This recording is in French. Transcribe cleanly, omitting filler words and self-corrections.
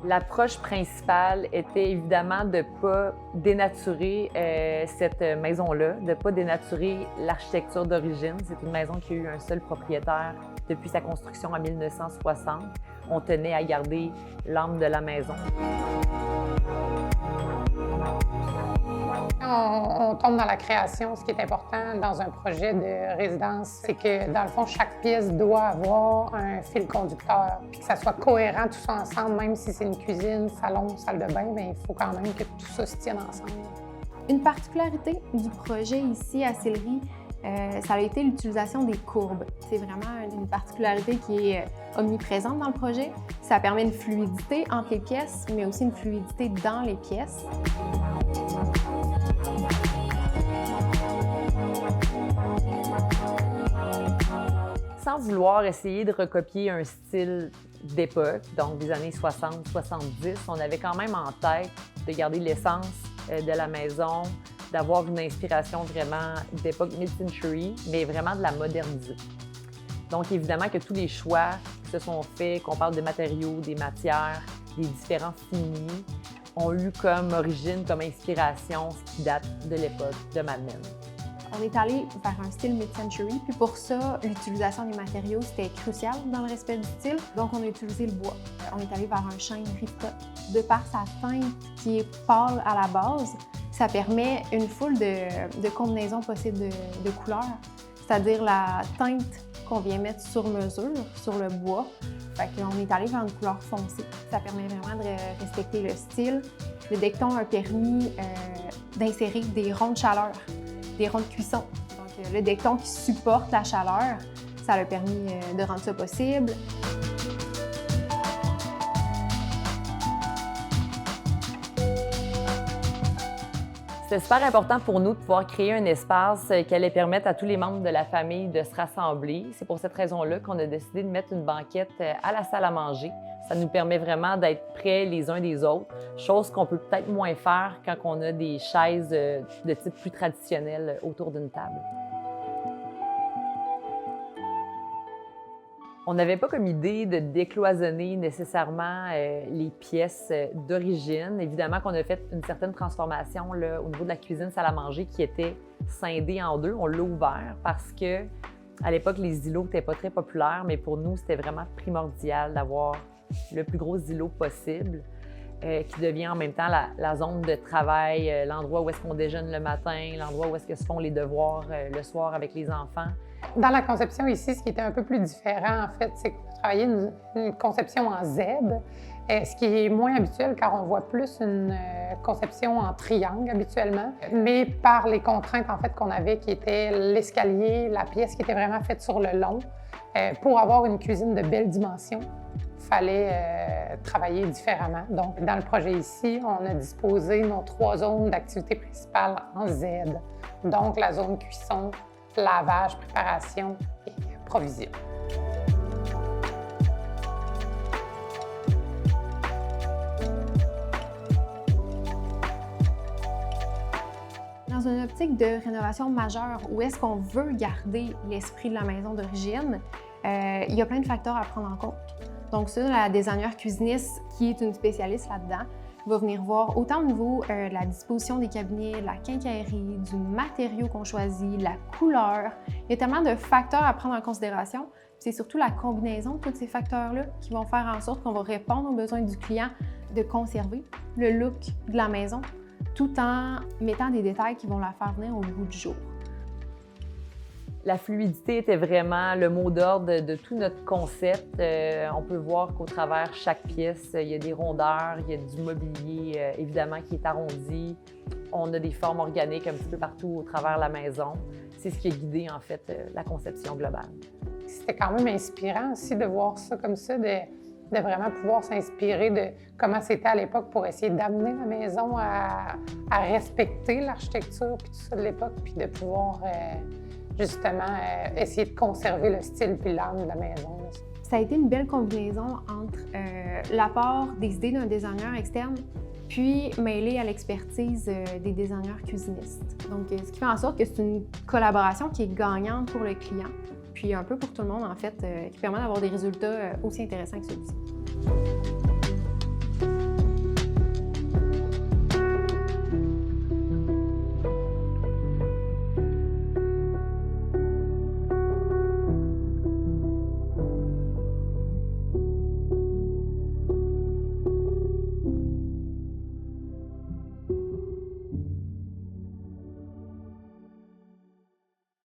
L'approche principale était évidemment de ne pas dénaturer cette maison-là, de ne pas dénaturer l'architecture d'origine. C'est une maison qui a eu un seul propriétaire depuis sa construction en 1960. On tenait à garder l'âme de la maison. On tombe dans la création. Ce qui est important dans un projet de résidence, c'est que, dans le fond, chaque pièce doit avoir un fil conducteur, puis que ça soit cohérent tout ça ensemble, même si c'est une cuisine, salon, salle de bain, bien, il faut quand même que tout ça se tienne ensemble. Une particularité du projet ici à Sillery, ça a été l'utilisation des courbes. C'est vraiment une particularité qui est omniprésente dans le projet. Ça permet une fluidité entre les pièces, mais aussi une fluidité dans les pièces. Sans vouloir essayer de recopier un style d'époque, donc des années 60-70, on avait quand même en tête de garder l'essence de la maison, d'avoir une inspiration vraiment d'époque mid-century, mais vraiment de la moderniser. Donc évidemment que tous les choix qui se sont faits, qu'on parle des matériaux, des matières, des différents finis, ont eu comme origine, comme inspiration ce qui date de l'époque de Mad Men. On est allé vers un style mid-century, puis pour ça, l'utilisation des matériaux, c'était crucial dans le respect du style. Donc, on a utilisé le bois. On est allé vers un chêne ricotte. De par sa teinte qui est pâle à la base, ça permet une foule de combinaisons possibles de couleurs, c'est-à-dire la teinte qu'on vient mettre sur mesure, sur le bois. Fait qu'on est allé vers une couleur foncée. Ça permet vraiment de respecter le style. Le Decton a permis d'insérer des ronds de chaleur, des ronds de cuisson. Donc, le Decton qui supporte la chaleur, ça a permis de rendre ça possible. C'était super important pour nous de pouvoir créer un espace qui allait permettre à tous les membres de la famille de se rassembler. C'est pour cette raison-là qu'on a décidé de mettre une banquette à la salle à manger. Ça nous permet vraiment d'être près les uns des autres, chose qu'on peut peut-être moins faire quand on a des chaises de type plus traditionnel autour d'une table. On n'avait pas comme idée de décloisonner nécessairement les pièces d'origine. Évidemment qu'on a fait une certaine transformation là, au niveau de la cuisine salle à manger qui était scindée en deux. On l'a ouvert parce que à l'époque, les îlots n'étaient pas très populaires, mais pour nous, c'était vraiment primordial d'avoir le plus gros îlot possible, qui devient en même temps la zone de travail, l'endroit où est-ce qu'on déjeune le matin, l'endroit où est-ce que se font les devoirs le soir avec les enfants. Dans la conception ici, ce qui était un peu plus différent, en fait, c'est qu'on a travaillé une conception en Z, ce qui est moins habituel car on voit plus une conception en triangle habituellement, mais par les contraintes en fait qu'on avait qui étaient l'escalier, la pièce qui était vraiment faite sur le long, pour avoir une cuisine de belles dimensions, il fallait travailler différemment. Donc, dans le projet ici, on a disposé nos 3 zones d'activité principales en Z. Donc, la zone cuisson, lavage, préparation et provision. Dans une optique de rénovation majeure, où est-ce qu'on veut garder l'esprit de la maison d'origine, il y a plein de facteurs à prendre en compte. Donc ça, la designer cuisiniste, qui est une spécialiste là-dedans, va venir voir autant au niveau de la disposition des cabinets, de la quincaillerie, du matériau qu'on choisit, la couleur. Il y a tellement de facteurs à prendre en considération. C'est surtout la combinaison de tous ces facteurs-là qui vont faire en sorte qu'on va répondre aux besoins du client de conserver le look de la maison tout en mettant des détails qui vont la faire venir au goût du jour. La fluidité était vraiment le mot d'ordre de tout notre concept. On peut voir qu'au travers chaque pièce, il y a des rondeurs, il y a du mobilier évidemment qui est arrondi. On a des formes organiques un petit peu partout au travers la maison. C'est ce qui a guidé en fait la conception globale. C'était quand même inspirant aussi de voir ça comme ça, de vraiment pouvoir s'inspirer de comment c'était à l'époque pour essayer d'amener la maison à respecter l'architecture puis tout ça de l'époque, puis de pouvoir justement essayer de conserver le style puis l'âme de la maison. Ça a été une belle combinaison entre l'apport des idées d'un designer externe puis mêlé à l'expertise des designers cuisinistes. Donc, ce qui fait en sorte que c'est une collaboration qui est gagnante pour le client, puis un peu pour tout le monde en fait, qui permet d'avoir des résultats aussi intéressants que celui-ci.